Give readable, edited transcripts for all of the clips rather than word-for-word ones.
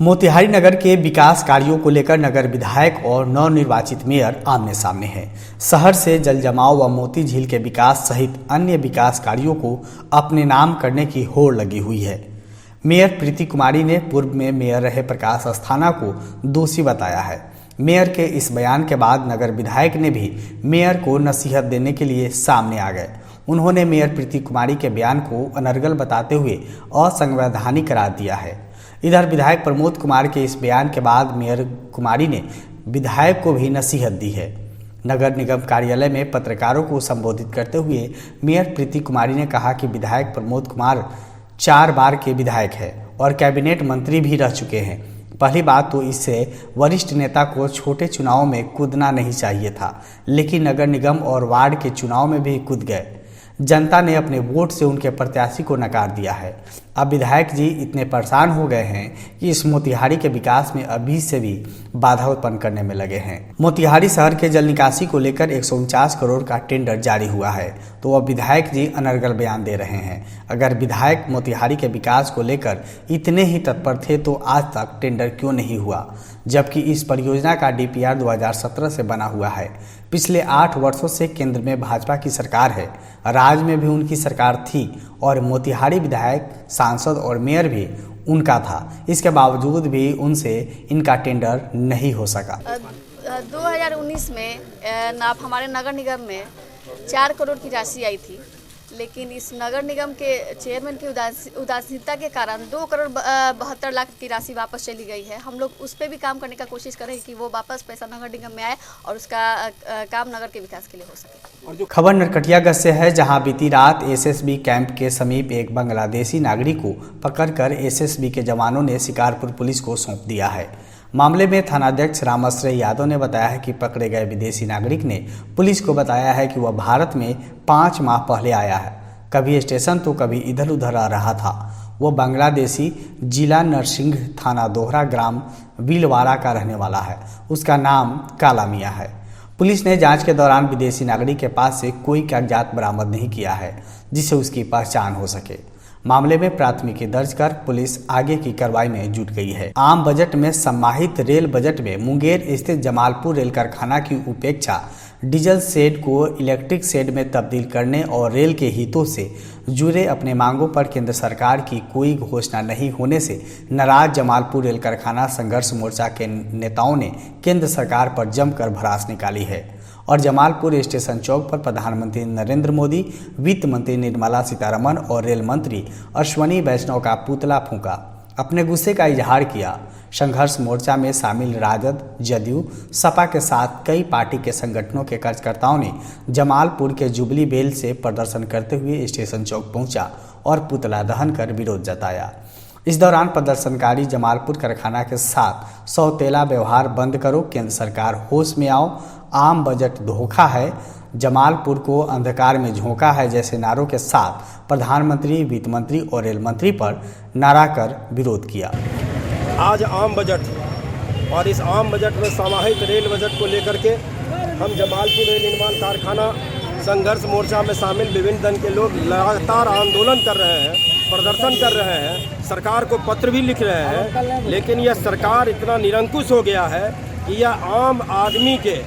मोतिहारी नगर के विकास कार्यों को लेकर नगर विधायक और नवनिर्वाचित मेयर आमने सामने हैं। शहर से जल जमाव व मोती झील के विकास सहित अन्य विकास कार्यों को अपने नाम करने की होड़ लगी हुई है। मेयर प्रीति कुमारी ने पूर्व में मेयर रहे प्रकाश अस्थाना को दोषी बताया है। मेयर के इस बयान के बाद नगर विधायक ने भी मेयर को नसीहत देने के लिए सामने आ गए। उन्होंने मेयर प्रीति कुमारी के बयान को अनर्गल बताते हुए असंवैधानिक करार दिया है। इधर विधायक प्रमोद कुमार के इस बयान के बाद मेयर कुमारी ने विधायक को भी नसीहत दी है। नगर निगम कार्यालय में पत्रकारों को संबोधित करते हुए मेयर प्रीति कुमारी ने कहा कि विधायक प्रमोद कुमार 4 बार के विधायक है और कैबिनेट मंत्री भी रह चुके हैं। पहली बात तो इससे वरिष्ठ नेता को छोटे चुनाव में कूदना नहीं चाहिए था, लेकिन नगर निगम और वार्ड के चुनाव में भी कूद गए। जनता ने अपने वोट से उनके प्रत्याशी को नकार दिया है। अब विधायक जी इतने परेशान हो गए हैं कि इस मोतिहारी के विकास में अभी से भी बाधा उत्पन्न करने में लगे हैं। मोतिहारी शहर के जल निकासी को लेकर 149 करोड़ का टेंडर जारी हुआ है, तो अब विधायक जी अनर्गल बयान दे रहे हैं। अगर विधायक मोतिहारी के विकास को लेकर इतने ही तत्पर थे तो आज तक टेंडर क्यों नहीं हुआ, जबकि इस परियोजना का डीपीआर 2017 से बना हुआ है। पिछले 8 वर्षों से केंद्र में भाजपा की सरकार है, राज्य में भी उनकी सरकार थी और मोतिहारी विधायक, सांसद और मेयर भी उनका था। इसके बावजूद भी उनसे इनका टेंडर नहीं हो सका। 2019 में हमारे नगर निगम में 4 करोड़ की राशि आई थी, लेकिन इस नगर निगम के चेयरमैन की उदासीनता के कारण 2 करोड़ 72 लाख की राशि वापस चली गई है। हम लोग उस पर भी काम करने का कोशिश करें कि वो वापस पैसा नगर निगम में आए और उसका काम नगर के विकास के लिए हो सके। और जो खबर नरकटियागंज से है, जहां बीती रात एसएसबी कैंप के समीप एक बांग्लादेशी नागरिक को पकड़कर एसएसबी के जवानों ने शिकारपुर पुलिस को सौंप दिया है। मामले में थानाध्यक्ष रामाश्रय यादव ने बताया है कि पकड़े गए विदेशी नागरिक ने पुलिस को बताया है कि वह भारत में 5 माह पहले आया है। कभी स्टेशन तो कभी इधर उधर आ रहा था। वो बांग्लादेशी जिला नरसिंह थाना दोहरा ग्राम बिलवाड़ा का रहने वाला है। उसका नाम काला मियाँ है। पुलिस ने जांच के दौरान विदेशी नागरिक के पास से कोई कागजात बरामद नहीं किया है जिससे उसकी पहचान हो सके। मामले में प्राथमिकी दर्ज कर पुलिस आगे की कार्रवाई में जुट गई है। आम बजट में सम्मानित रेल बजट में मुंगेर स्थित जमालपुर रेल कारखाना की उपेक्षा, डीजल शेड को इलेक्ट्रिक शेड में तब्दील करने और रेल के हितों से जुड़े अपने मांगों पर केंद्र सरकार की कोई घोषणा नहीं होने से नाराज जमालपुर रेल कारखाना संघर्ष मोर्चा के नेताओं ने केंद्र सरकार पर जमकर भड़ास निकाली है और जमालपुर स्टेशन चौक पर प्रधानमंत्री नरेंद्र मोदी, वित्त मंत्री निर्मला सीतारमण और रेल मंत्री अश्वनी वैष्णव का पुतला फूंका। अपने गुस्से का इजहार किया। संघर्ष मोर्चा में शामिल राजद, जदयू, सपा के साथ कई पार्टी के संगठनों के कार्यकर्ताओं ने जमालपुर के जुबली बेल से प्रदर्शन करते हुए स्टेशन चौक पहुंचा और पुतला दहन कर विरोध जताया। इस दौरान प्रदर्शनकारी जमालपुर कारखाना के साथ सौतेला व्यवहार बंद करो, केंद्र सरकार होश में आओ, आम बजट धोखा है, जमालपुर को अंधकार में झोंका है जैसे नारों के साथ प्रधानमंत्री, वित्त मंत्री और रेल मंत्री पर नारा कर विरोध किया। आज आम बजट और इस आम बजट में समाहित रेल बजट को लेकर के हम जमालपुर रेल निर्माण कारखाना संघर्ष मोर्चा में शामिल विभिन्न दल के लोग लगातार आंदोलन कर रहे हैं, प्रदर्शन कर रहे हैं, सरकार को पत्र भी लिख रहे हैं, लेकिन यह सरकार इतना निरंकुश हो गया है कि यह आम आदमी के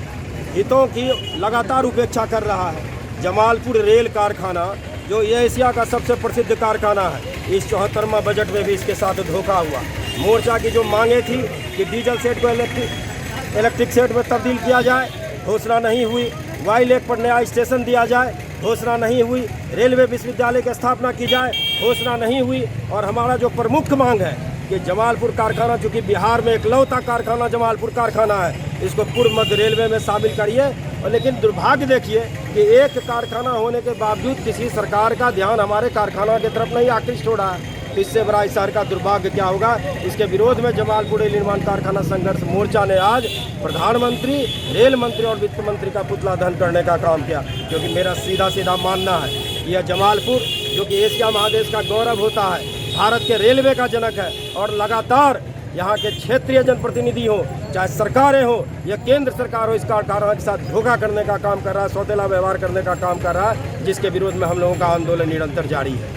हितों की लगातार उपेक्षा कर रहा है। जमालपुर रेल कारखाना जो ये एशिया का सबसे प्रसिद्ध कारखाना है, इस 74वां बजट में भी इसके साथ धोखा हुआ। मोर्चा की जो मांगे थी कि डीजल सेट को इलेक्ट्रिक सेट में तब्दील किया जाए, घोषणा नहीं हुई। वाई लेक पर नया स्टेशन दिया जाए, घोषणा नहीं हुई। रेलवे विश्वविद्यालय की स्थापना की जाए, घोषणा नहीं हुई। और हमारा जो प्रमुख मांग है कि जमालपुर कारखाना, चूँकि बिहार में इकलौता कारखाना जमालपुर कारखाना है, इसको पूर्व मध्य रेलवे में शामिल करिए। और लेकिन दुर्भाग्य देखिए कि एक कारखाना होने के बावजूद किसी सरकार का ध्यान हमारे कारखाना की तरफ नहीं आकृष्ट हो रहा है। तो इससे बड़ा इस शहर का दुर्भाग्य क्या होगा। इसके विरोध में जमालपुर रेल निर्माण कारखाना संघर्ष मोर्चा ने आज प्रधानमंत्री, रेल मंत्री और वित्त मंत्री का पुतला दहन करने का काम किया, क्योंकि मेरा सीधा मानना है यह जमालपुर जो कि एशिया महादेश का गौरव होता है, भारत के रेलवे का जनक है और लगातार यहाँ के क्षेत्रीय जनप्रतिनिधि हो, चाहे सरकारें हो या केंद्र सरकार हो, इस कारखाना के साथ धोखा करने का काम कर रहा है, सौतेला व्यवहार करने का काम कर रहा है, जिसके विरोध में हम लोगों का आंदोलन निरंतर जारी है।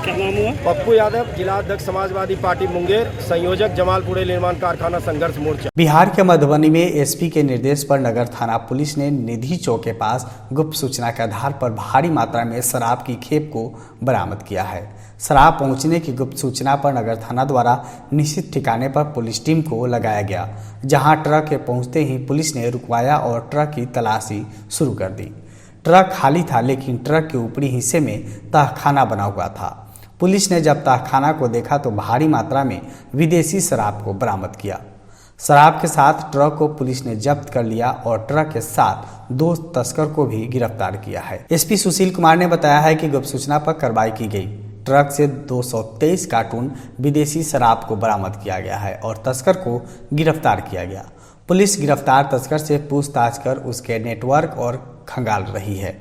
क्या नाम हुआ? पप्पू यादव, जिला अध्यक्ष समाजवादी पार्टी मुंगेर, संयोजक जमालपुर रेल निर्माण कारखाना संघर्ष मोर्चा। बिहार के मधुबनी में एसपी के निर्देश पर नगर थाना पुलिस ने निधि चौक के पास गुप्त सूचना के आधार पर भारी मात्रा में शराब की खेप को बरामद किया है। शराब पहुंचने की गुप्त सूचना पर नगर थाना द्वारा निश्चित ठिकाने पर पुलिस टीम को लगाया गया, जहां ट्रक के पहुंचते ही पुलिस ने रुकवाया और ट्रक की तलाशी शुरू कर दी। ट्रक खाली था, लेकिन ट्रक के ऊपरी हिस्से में तहखाना बना हुआ था। पुलिस ने जब तहखाना को देखा तो भारी मात्रा में विदेशी शराब को बरामद किया। शराब के साथ ट्रक को पुलिस ने जब्त कर लिया और ट्रक के साथ 2 तस्कर को भी गिरफ्तार किया है। एसपी सुशील कुमार ने बताया है कि गुप्त सूचना पर कार्रवाई की गई। ट्रक से 223 कार्टून विदेशी शराब को बरामद किया गया है और तस्कर को गिरफ्तार किया गया। पुलिस गिरफ्तार तस्कर से पूछताछ कर उसके नेटवर्क और खंगाल रही है।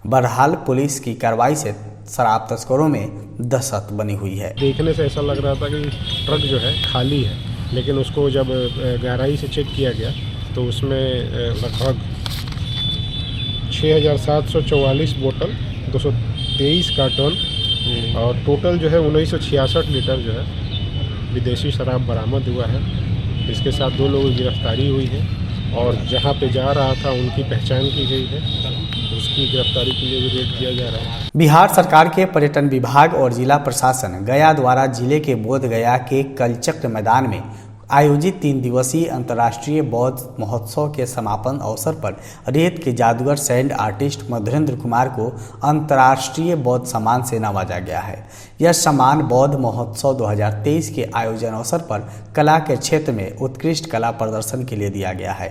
बहरहाल पुलिस की कार्रवाई से शराब तस्करों में दहशत बनी हुई है। देखने से ऐसा लग रहा था कि ट्रक जो है खाली है, लेकिन उसको जब गहराई से चेक किया गया तो उसमें लगभग 6744 बोतल, 223 कार्टन और टोटल जो है 1966 लीटर जो है विदेशी शराब बरामद हुआ है। इसके साथ 2 लोगों की गिरफ्तारी हुई है और जहां पे जा रहा था उनकी पहचान की गई है। उसकी गिरफ्तारी के लिए भी रेड किया जा रहा है। बिहार सरकार के पर्यटन विभाग और जिला प्रशासन गया द्वारा जिले के बोध गया के कलचक्र मैदान में आयोजित 3 दिवसीय अंतर्राष्ट्रीय बौद्ध महोत्सव के समापन अवसर पर रेत के जादूगर सैंड आर्टिस्ट मधुरेंद्र कुमार को अंतर्राष्ट्रीय बौद्ध सम्मान से नवाजा गया है। यह सम्मान बौद्ध महोत्सव 2023 के आयोजन अवसर पर कला के क्षेत्र में उत्कृष्ट कला प्रदर्शन के लिए दिया गया है।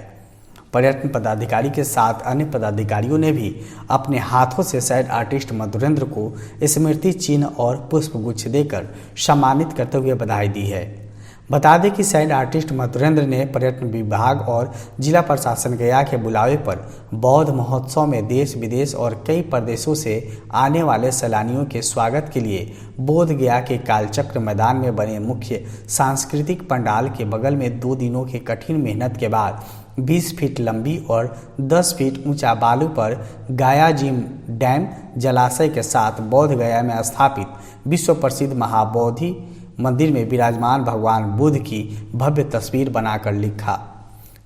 पर्यटन पदाधिकारी के साथ अन्य पदाधिकारियों ने भी अपने हाथों से सैंड आर्टिस्ट मधुरेंद्र को स्मृति चिन्ह और पुष्पगुच्छ देकर सम्मानित करते हुए बधाई दी है। बता दें कि सैंड आर्टिस्ट मधुरेंद्र ने पर्यटन विभाग और जिला प्रशासन गया के बुलावे पर बौद्ध महोत्सव में देश विदेश और कई प्रदेशों से आने वाले सैलानियों के स्वागत के लिए बोध गया के कालचक्र मैदान में बने मुख्य सांस्कृतिक पंडाल के बगल में 2 दिनों की कठिन मेहनत के बाद 20 फीट लंबी और 10 फीट ऊंचा बालू पर गाया जिम डैम जलाशय के साथ बोध गया में स्थापित विश्व प्रसिद्ध महाबोधि मंदिर में विराजमान भगवान बुद्ध की भव्य तस्वीर बनाकर लिखा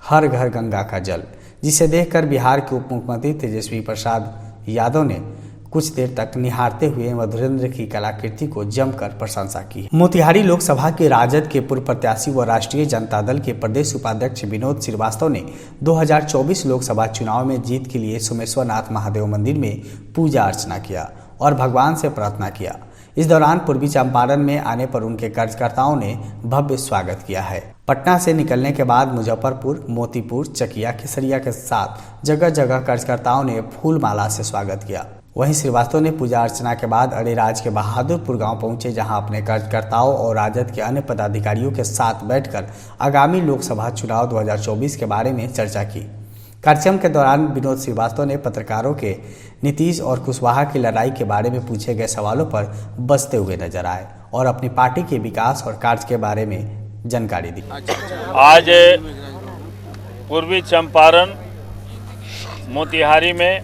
हर घर गंगा का जल, जिसे देखकर बिहार के उप मुख्यमंत्री तेजस्वी प्रसाद यादव ने कुछ देर तक निहारते हुए मधुरेंद्र की कलाकृति को जमकर प्रशंसा की। मोतिहारी लोकसभा के राजद के पूर्व प्रत्याशी व राष्ट्रीय जनता दल के प्रदेश उपाध्यक्ष विनोद श्रीवास्तव ने 2024 लोकसभा चुनाव में जीत के लिए सोमेश्वरनाथ महादेव मंदिर में पूजा अर्चना किया और भगवान से प्रार्थना किया। इस दौरान पूर्वी चंपारण में आने पर उनके कार्यकर्ताओं ने भव्य स्वागत किया है। पटना से निकलने के बाद मुजफ्फरपुर, मोतीपुर, चकिया, केसरिया के साथ जगह जगह कार्यकर्ताओं ने फूल माला से स्वागत किया। वहीं श्रीवास्तव ने पूजा अर्चना के बाद अरेराज के बहादुरपुर गांव पहुंचे, जहां अपने कार्यकर्ताओं और राजद के अन्य पदाधिकारियों के साथ बैठकर आगामी लोकसभा चुनाव 2024 के बारे में चर्चा की। कार्यक्रम के दौरान विनोद श्रीवास्तव ने पत्रकारों के नीतीश और कुशवाहा की लड़ाई के बारे में पूछे गए सवालों पर बसते हुए नजर आए और अपनी पार्टी के विकास और कार्य के बारे में जानकारी दी। आज पूर्वी चंपारण मोतिहारी में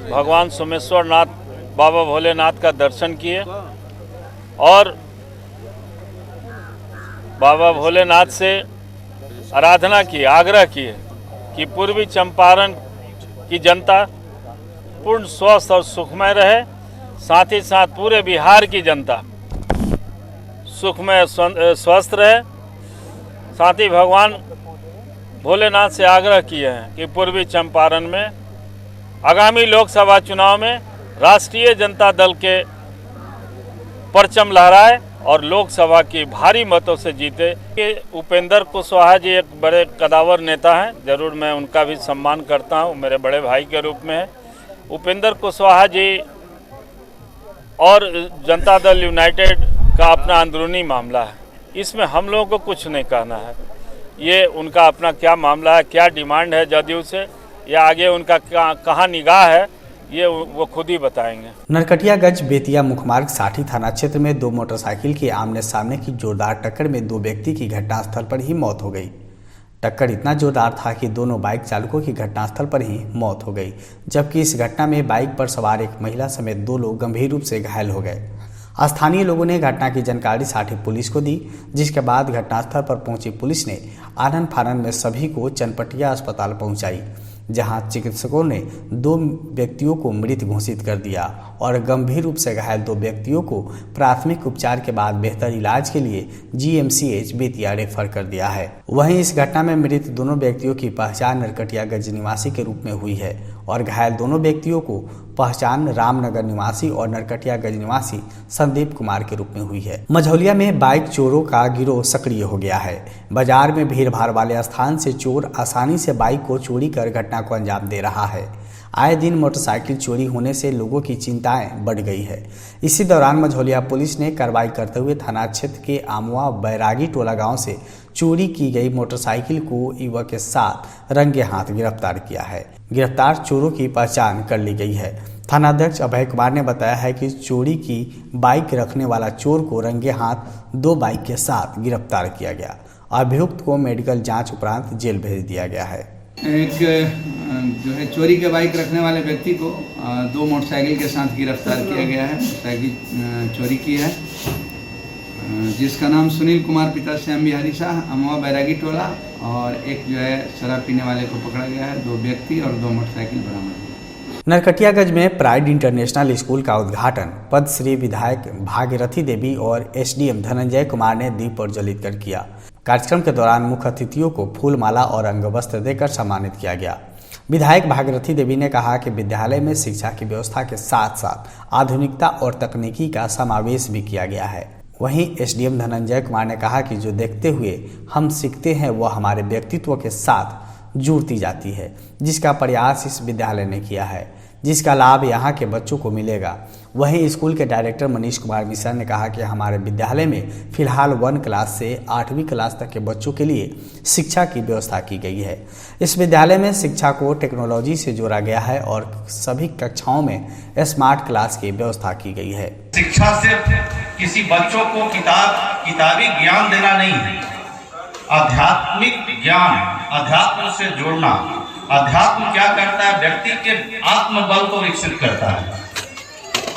भगवान सोमेश्वरनाथ बाबा भोलेनाथ का दर्शन किए और बाबा भोलेनाथ से आराधना की, आग्रह किए कि पूर्वी चंपारण की जनता पूर्ण स्वस्थ और सुखमय रहे, साथ ही साथ पूरे बिहार की जनता सुखमय स्वस्थ रहे। साथ ही भगवान भोलेनाथ से आग्रह किए हैं कि पूर्वी चंपारण में आगामी लोकसभा चुनाव में राष्ट्रीय जनता दल के परचम लहराए और लोकसभा की भारी मतों से जीते। ये उपेंद्र कुशवाहा जी एक बड़े कदावर नेता हैं, जरूर मैं उनका भी सम्मान करता हूं, मेरे बड़े भाई के रूप में है। उपेंद्र कुशवाहा जी और जनता दल यूनाइटेड का अपना अंदरूनी मामला है, इसमें हम लोगों को कुछ नहीं कहना है। ये उनका अपना क्या मामला है, क्या डिमांड है जदयू से, या आगे उनका कहाँ निगाह है, ये वो खुद ही बताएंगे। नरकटियागंज बेतिया मुख्य मार्ग 60 थाना क्षेत्र में 2 मोटरसाइकिल की आमने सामने की जोरदार टक्कर में 2 व्यक्ति की घटनास्थल पर ही मौत हो गई। टक्कर इतना जोरदार था कि दोनों बाइक चालकों की घटनास्थल पर ही मौत हो गई, जबकि इस घटना में बाइक पर सवार एक महिला समेत 2 लोग गंभीर रूप से घायल हो गए। स्थानीय लोगों ने घटना की जानकारी साठी पुलिस को दी, जिसके बाद घटनास्थल पर पहुंची पुलिस ने आनन फानन में सभी को चनपटिया अस्पताल पहुंचाई, जहां चिकित्सकों ने 2 व्यक्तियों को मृत घोषित कर दिया और गंभीर रूप से घायल 2 व्यक्तियों को प्राथमिक उपचार के बाद बेहतर इलाज के लिए GMCH बेतिया रेफर कर दिया है। वहीं इस घटना में मृत दोनों व्यक्तियों की पहचान नरकटियागंज निवासी के रूप में हुई है और घायल दोनों व्यक्तियों को पहचान रामनगर निवासी और नरकटियागंज निवासी संदीप कुमार के रूप में हुई है। मझौलिया में बाइक चोरों का गिरोह सक्रिय हो गया है। बाजार में भीड़ भाड़ वाले स्थान से चोर आसानी से बाइक को चोरी कर घटना को अंजाम दे रहा है। आए दिन मोटरसाइकिल चोरी होने से लोगों की चिंताएं बढ़ गई है। इसी दौरान मझौलिया पुलिस ने कार्रवाई करते हुए थाना क्षेत्र के आमुआ बैरागी टोला गांव से चोरी की गई मोटरसाइकिल को युवक के साथ रंगे हाथ गिरफ्तार किया है। गिरफ्तार चोरों की पहचान कर ली गई है। थानाध्यक्ष अभय कुमार ने बताया है कि चोरी की बाइक रखने वाला चोर को रंगे हाथ 2 बाइक के साथ गिरफ्तार किया गया। अभियुक्त को मेडिकल जांच उपरांत जेल भेज दिया गया है। एक जो है चोरी के बाइक रखने वाले व्यक्ति को 2 मोटरसाइकिल के साथ गिरफ्तार किया गया है। मोटरसाइकिल चोरी की है, जिसका नाम सुनील कुमार पिता श्याम बिहारी शाह अमवा बैरागी टोला, और एक जो है शराब पीने वाले को पकड़ा गया है। 2 व्यक्ति और 2 मोटरसाइकिल बरामद हुई। नरकटियागंज में प्राइड इंटरनेशनल स्कूल का उद्घाटन पद्मश्री विधायक भागीरथी देवी और SDM धनंजय कुमार ने दीप प्रज्वलित कर किया। कार्यक्रम के दौरान मुख्य अतिथियों को फूल माला और अंगवस्त्र देकर सम्मानित किया गया। विधायक भागीरथी देवी ने कहा कि विद्यालय में शिक्षा की व्यवस्था के साथ साथ आधुनिकता और तकनीकी का समावेश भी किया गया है। वहीं SDM धनंजय कुमार ने कहा कि जो देखते हुए हम सीखते हैं वह हमारे व्यक्तित्व के साथ जुड़ती जाती है, जिसका प्रयास इस विद्यालय ने किया है, जिसका लाभ यहाँ के बच्चों को मिलेगा। वहीं स्कूल के डायरेक्टर मनीष कुमार मिश्रा ने कहा कि हमारे विद्यालय में फिलहाल 1 क्लास से 8वीं क्लास तक के बच्चों के लिए शिक्षा की व्यवस्था की गई है। इस विद्यालय में शिक्षा को टेक्नोलॉजी से जोड़ा गया है और सभी कक्षाओं में स्मार्ट क्लास की व्यवस्था की गई है। शिक्षा सिर्फ किसी बच्चों को किताबी ज्ञान देना नहीं है, आध्यात्मिक ज्ञान, अध्यात्म से जोड़ना। अध्यात्म क्या करता है? व्यक्ति के आत्मबल को विकसित करता है।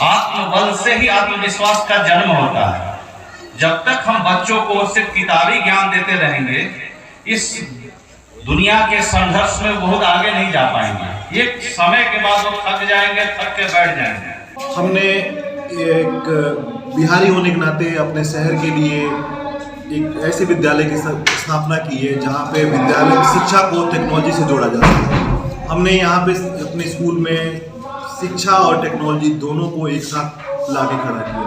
आत्मबल से ही आत्मविश्वास का जन्म होता है। जब तक हम बच्चों को सिर्फ किताबी ज्ञान देते रहेंगे, इस दुनिया के संघर्ष में बहुत आगे नहीं जा पाएंगे। एक समय के बाद वो थक जाएंगे, थक के बैठ जाएंगे। हमने एक बिहारी होने के नाते अपने शहर के लिए एक ऐसे विद्यालय की स्थापना की है जहाँ पे विद्यालय शिक्षा को टेक्नोलॉजी से जोड़ा जाता है। हमने यहाँ पे अपने स्कूल में शिक्षा और टेक्नोलॉजी दोनों को एक साथ लाके खड़ा किया।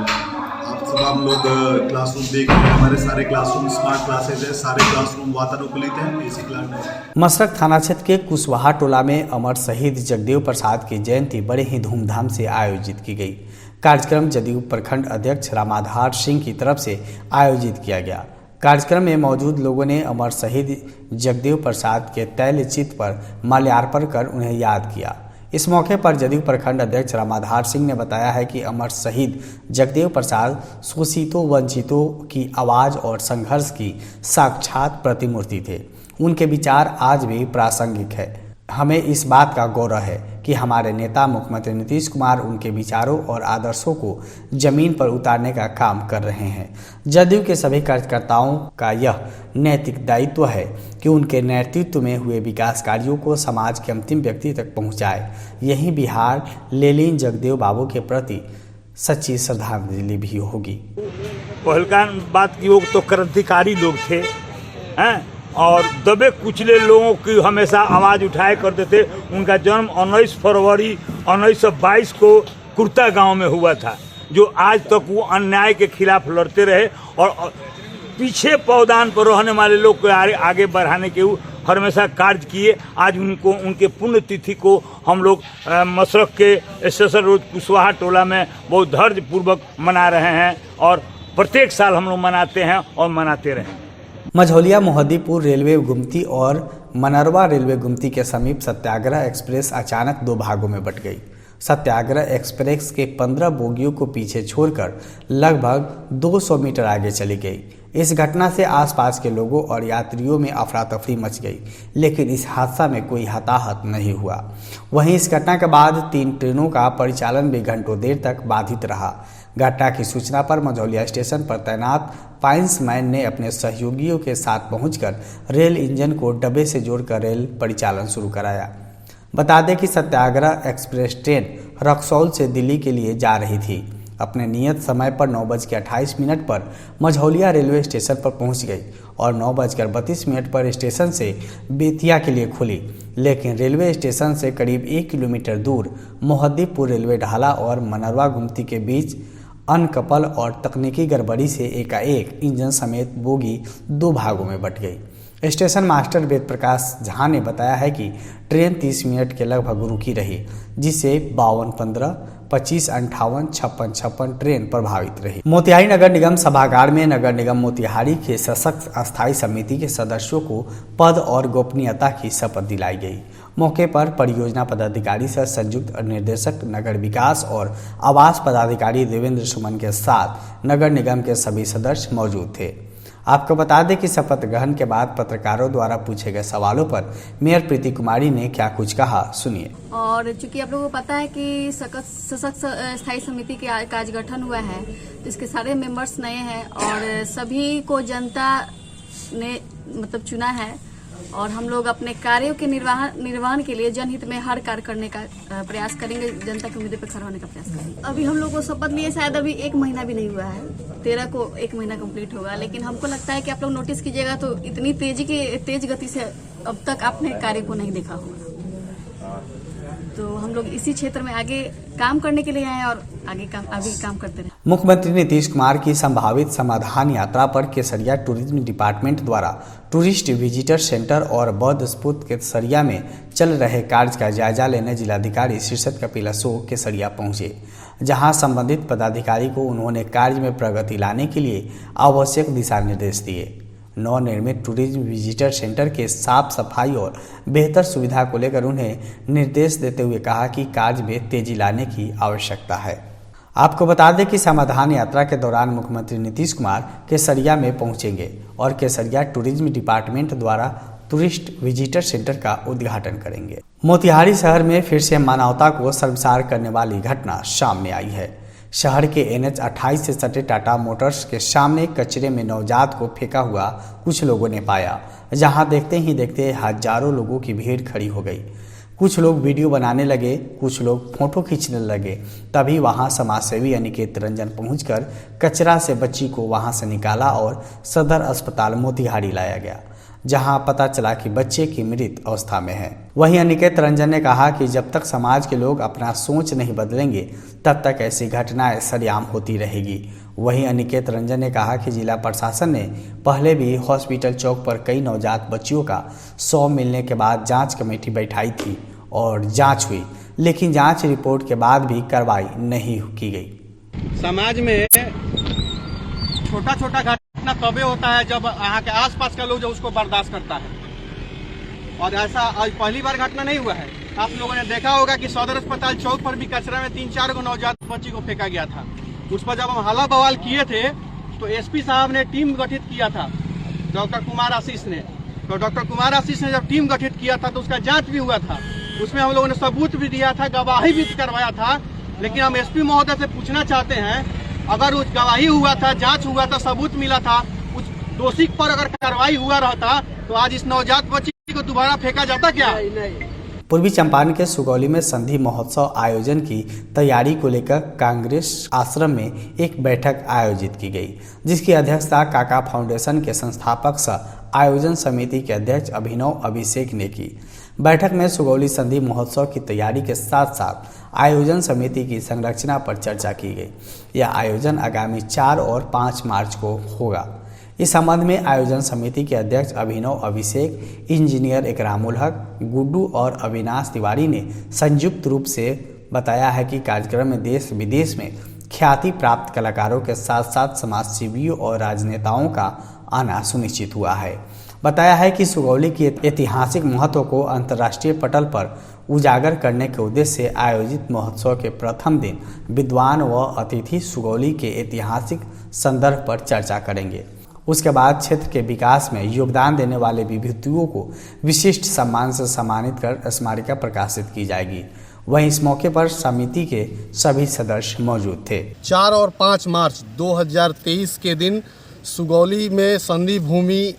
आप सब हम लोग क्लासरूम देख रहे हैं, हमारे सारे क्लासरूम स्मार्ट क्लासेज है, सारे क्लासरूम वातानुकूलित हैं, एसी क्लास। मसरक थाना क्षेत्र के कुशवाहा टोला में अमर शहीद जगदेव प्रसाद की जयंती बड़े ही धूमधाम से आयोजित की गई। कार्यक्रम जदयू प्रखंड अध्यक्ष रामाधार सिंह की तरफ से आयोजित किया गया। कार्यक्रम में मौजूद लोगों ने अमर शहीद जगदेव प्रसाद के तैल चित्र पर माल्यार्पण कर उन्हें याद किया। इस मौके पर जदयू प्रखंड अध्यक्ष रामाधार सिंह ने बताया है कि अमर शहीद जगदेव प्रसाद शोषितों वंचितों की आवाज़ और संघर्ष की साक्षात प्रतिमूर्ति थे। उनके विचार आज भी प्रासंगिक है। हमें इस बात का गौरव है कि हमारे नेता मुख्यमंत्री नीतीश कुमार उनके विचारों और आदर्शों को जमीन पर उतारने का काम कर रहे हैं। जदयू के सभी कार्यकर्ताओं का यह नैतिक दायित्व है कि उनके नेतृत्व में हुए विकास कार्यों को समाज के अंतिम व्यक्ति तक पहुंचाए। यही बिहार लेलिन जगदेव बाबू के प्रति सच्ची श्रद्धांजलि भी होगी। पहलका बात की वो तो क्रांतिकारी लोग थे हैं, और दबे कुचले लोगों की हमेशा आवाज़ उठाए करते थे। उनका जन्म 19 फरवरी 1922 को कुर्ता गांव में हुआ था, जो आज तक वो अन्याय के खिलाफ लड़ते रहे और पीछे पौधान पर रहने वाले लोग को आगे बढ़ाने के हमेशा कार्य किए। आज उनको उनके पुण्यतिथि को हम लोग मसरक के स्टेशन रोड कुशवाहा टोला में बहुत धैर्यपूर्वक मना रहे हैं और प्रत्येक साल हम लोग मनाते हैं और मनाते रहेंगे। मझौलिया मोहद्दीपुर रेलवे गुमती और मनरवा रेलवे गुमती के समीप सत्याग्रह एक्सप्रेस अचानक 2 भागों में बंट गई। सत्याग्रह एक्सप्रेस के 15 बोगियों को पीछे छोड़कर लगभग 200 मीटर आगे चली गई। इस घटना से आसपास के लोगों और यात्रियों में अफरा तफरी मच गई, लेकिन इस हादसा में कोई हताहत नहीं हुआ। वहीं इस घटना के बाद 3 ट्रेनों का परिचालन भी घंटों देर तक बाधित रहा। घटना की सूचना पर मझौलिया स्टेशन पर तैनात पाइंसमैन ने अपने सहयोगियों के साथ पहुंचकर रेल इंजन को डब्बे से जोड़कर रेल परिचालन शुरू कराया। बता दें कि सत्याग्रह एक्सप्रेस ट्रेन रक्सौल से दिल्ली के लिए जा रही थी। अपने नियत समय पर 9:28 पर मझौलिया रेलवे स्टेशन पर पहुंच गई और 9:32 पर स्टेशन से बेतिया के लिए खुली, लेकिन रेलवे स्टेशन से करीब 1 किलोमीटर दूर मोहद्दीपुर रेलवे ढाला और मनरवा गुमती के बीच अनकपल और तकनीकी गड़बड़ी से एकाएक इंजन समेत बोगी 2 भागों में बंट गई। स्टेशन मास्टर वेद प्रकाश झा ने बताया है कि ट्रेन 30 मिनट के लगभग रुकी रही, जिससे 52-15, 25-58, 56-56 ट्रेन प्रभावित रही। मोतिहारी नगर निगम सभागार में नगर निगम मोतिहारी के सशक्त अस्थायी समिति के सदस्यों को पद और गोपनीयता की शपथ दिलाई गई। मौके पर परियोजना पदाधिकारी सह संयुक्त निर्देशक नगर विकास और आवास पदाधिकारी देवेंद्र सुमन के साथ नगर निगम के सभी सदस्य मौजूद थे। आपको बता दें कि शपथ ग्रहण के बाद पत्रकारों द्वारा पूछे गए सवालों पर मेयर प्रीति कुमारी ने क्या कुछ कहा, सुनिए। और चूंकि आप लोगों को पता है कि सशक्त स्थायी समिति के कार्य गठन हुआ है, तो इसके सारे मेंबर्स नए हैं और सभी को जनता ने चुना है और हम लोग अपने कार्यों के निर्वहन के लिए जनहित में हर कार्य करने का प्रयास करेंगे, जनता के मुद्दे पर खड़ा होने का प्रयास करेंगे। अभी हम लोग को शपथ लिए शायद अभी 1 महीना भी नहीं हुआ है, 13 को 1 महीना कंप्लीट होगा, लेकिन हमको लगता है कि आप लोग नोटिस कीजिएगा तो इतनी तेज गति से अब तक आपने कार्य को नहीं देखा होगा। तो हम लोग इसी क्षेत्र में आगे काम करने के लिए आए और आगे काम करते रहे। मुख्यमंत्री नीतीश कुमार की संभावित समाधान यात्रा पर केसरिया टूरिज्म डिपार्टमेंट द्वारा टूरिस्ट विजिटर सेंटर और बौद्ध स्तूप केसरिया में चल रहे कार्य का जायजा लेने जिलाधिकारी शीर्षत कपिल अशोक केसरिया पहुंचे, जहां संबंधित पदाधिकारी को उन्होंने कार्य में प्रगति लाने के लिए आवश्यक दिशा निर्देश दिए। नवनिर्मित टूरिज्म विजिटर सेंटर के साफ सफाई और बेहतर सुविधा को लेकर उन्हें निर्देश देते हुए कहा कि कार्य में तेजी लाने की आवश्यकता है। आपको बता दें कि समाधान यात्रा के दौरान मुख्यमंत्री नीतीश कुमार केसरिया में पहुंचेंगे और केसरिया टूरिज्म डिपार्टमेंट द्वारा टूरिस्ट विजिटर सेंटर का उद्घाटन करेंगे। मोतिहारी शहर में फिर से मानवता को शर्मसार करने वाली घटना सामने आई है। शहर के NH 28 से सटे टाटा मोटर्स के सामने कचरे में नवजात को फेंका हुआ कुछ लोगों ने पाया, जहां देखते ही देखते हजारों लोगों की भीड़ खड़ी हो गई। कुछ लोग वीडियो बनाने लगे, कुछ लोग फोटो खींचने लगे। तभी वहां समाजसेवी अनिकेत रंजन पहुंचकर कचरा से बच्ची को वहां से निकाला और सदर अस्पताल मोतिहारी लाया गया, जहां पता चला कि बच्चे की मृत अवस्था में है। वहीं अनिकेत रंजन ने कहा कि जब तक समाज के लोग अपना सोच नहीं बदलेंगे तब तक ऐसी घटनाएं सरेआम होती रहेगी। वहीं अनिकेत रंजन ने कहा कि जिला प्रशासन ने पहले भी हॉस्पिटल चौक पर कई नवजात बच्चियों का शव मिलने के बाद जांच कमेटी बैठाई थी और जांच हुई, लेकिन जांच रिपोर्ट के बाद भी कार्रवाई नहीं की गई। समाज में छोटा छोटा घटना तबे होता है जब यहाँ के आसपास का लोग जो उसको बर्दाश्त करता है, और ऐसा आज पहली बार घटना नहीं हुआ है। आप लोगों ने देखा होगा कि सदर अस्पताल चौक पर भी कचरा में 3-4 को नवजात बच्ची को फेंका गया था। उस पर जब हम हल्ला बवाल किए थे तो एसपी साहब ने टीम गठित किया था, डॉक्टर कुमार आशीष ने। तो डॉक्टर कुमार आशीष ने जब टीम गठित किया था तो उसका जांच भी हुआ था, उसमें हम लोगों ने सबूत भी दिया था, गवाही भी करवाया था। लेकिन हम एसपी महोदय से पूछना चाहते हैं, अगर उस गवाही हुआ था, जांच हुआ था, सबूत मिला था, उस दोषी पर अगर कार्रवाई हुआ रहता तो आज इस नवजात बच्ची को दोबारा फेंका जाता क्या? नहीं। पूर्वी चंपारण के सुगौली में संधि महोत्सव आयोजन की तैयारी को लेकर कांग्रेस आश्रम में एक बैठक आयोजित की गई, जिसकी अध्यक्षता काका फाउंडेशन के संस्थापक सह आयोजन समिति के अध्यक्ष अभिनव अभिषेक ने की। बैठक में सुगौली संधि महोत्सव की तैयारी के साथ साथ आयोजन समिति की संरचना पर चर्चा की गई। यह आयोजन आगामी 4 और 5 मार्च को होगा। इस संबंध में आयोजन समिति के अध्यक्ष अभिनव अभिषेक, इंजीनियर इकरामुल हक, गुड्डू और अविनाश तिवारी ने संयुक्त रूप से बताया है कि कार्यक्रम में देश विदेश में ख्याति प्राप्त कलाकारों के साथ साथ समाजसेवियों और राजनेताओं का आना सुनिश्चित हुआ है। बताया है कि सुगौली की ऐतिहासिक महत्व को अंतर्राष्ट्रीय पटल पर उजागर करने के उद्देश्य से आयोजित महोत्सव के प्रथम दिन विद्वान व अतिथि सुगौली के ऐतिहासिक संदर्भ पर चर्चा करेंगे। उसके बाद क्षेत्र के विकास में योगदान देने वाले विभूतियों को विशिष्ट सम्मान से सम्मानित कर स्मारिका प्रकाशित की जाएगी। वहीं इस मौके पर समिति के सभी सदस्य मौजूद थे। 4 और 5 मार्च 2023 के दिन सुगौली में संधि भूमि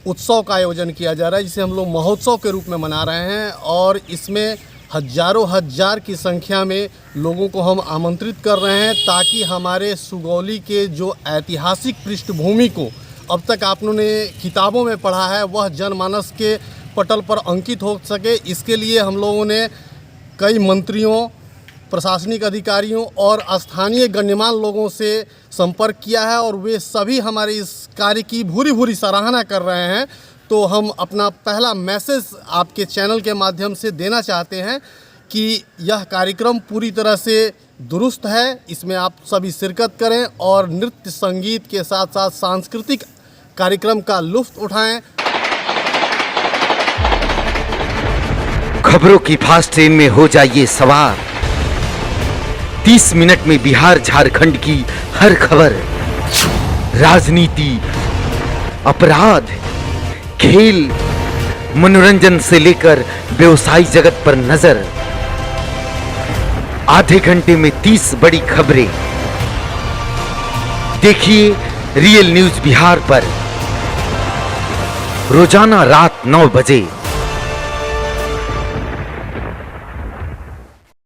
उत्सव का आयोजन किया जा रहा है, जिसे हम लोग महोत्सव के रूप में मना रहे हैं और इसमें हजारों हजार की संख्या में लोगों को हम आमंत्रित कर रहे हैं ताकि हमारे सुगौली के जो ऐतिहासिक पृष्ठभूमि को अब तक आप लोगों ने किताबों में पढ़ा है वह जनमानस के पटल पर अंकित हो सके। इसके लिए हम लोगों ने कई मंत्रियों, प्रशासनिक अधिकारियों और स्थानीय गण्यमान्य लोगों से संपर्क किया है और वे सभी हमारे इस कार्य की भूरी भूरी सराहना कर रहे हैं। तो हम अपना पहला मैसेज आपके चैनल के माध्यम से देना चाहते हैं कि यह कार्यक्रम पूरी तरह से दुरुस्त है, इसमें आप सभी शिरकत करें और नृत्य संगीत के साथ साथ सांस्कृतिक कार्यक्रम का लुत्फ उठाएं। खबरों की फास्ट ट्रेन में हो जाइए सवार। 30 मिनट में बिहार झारखंड की हर खबर, राजनीति, अपराध, खेल, मनोरंजन से लेकर व्यवसायिक जगत पर नजर। आधे घंटे में 30 बड़ी खबरें। देखिए रियल न्यूज बिहार पर रोजाना रात 9 बजे।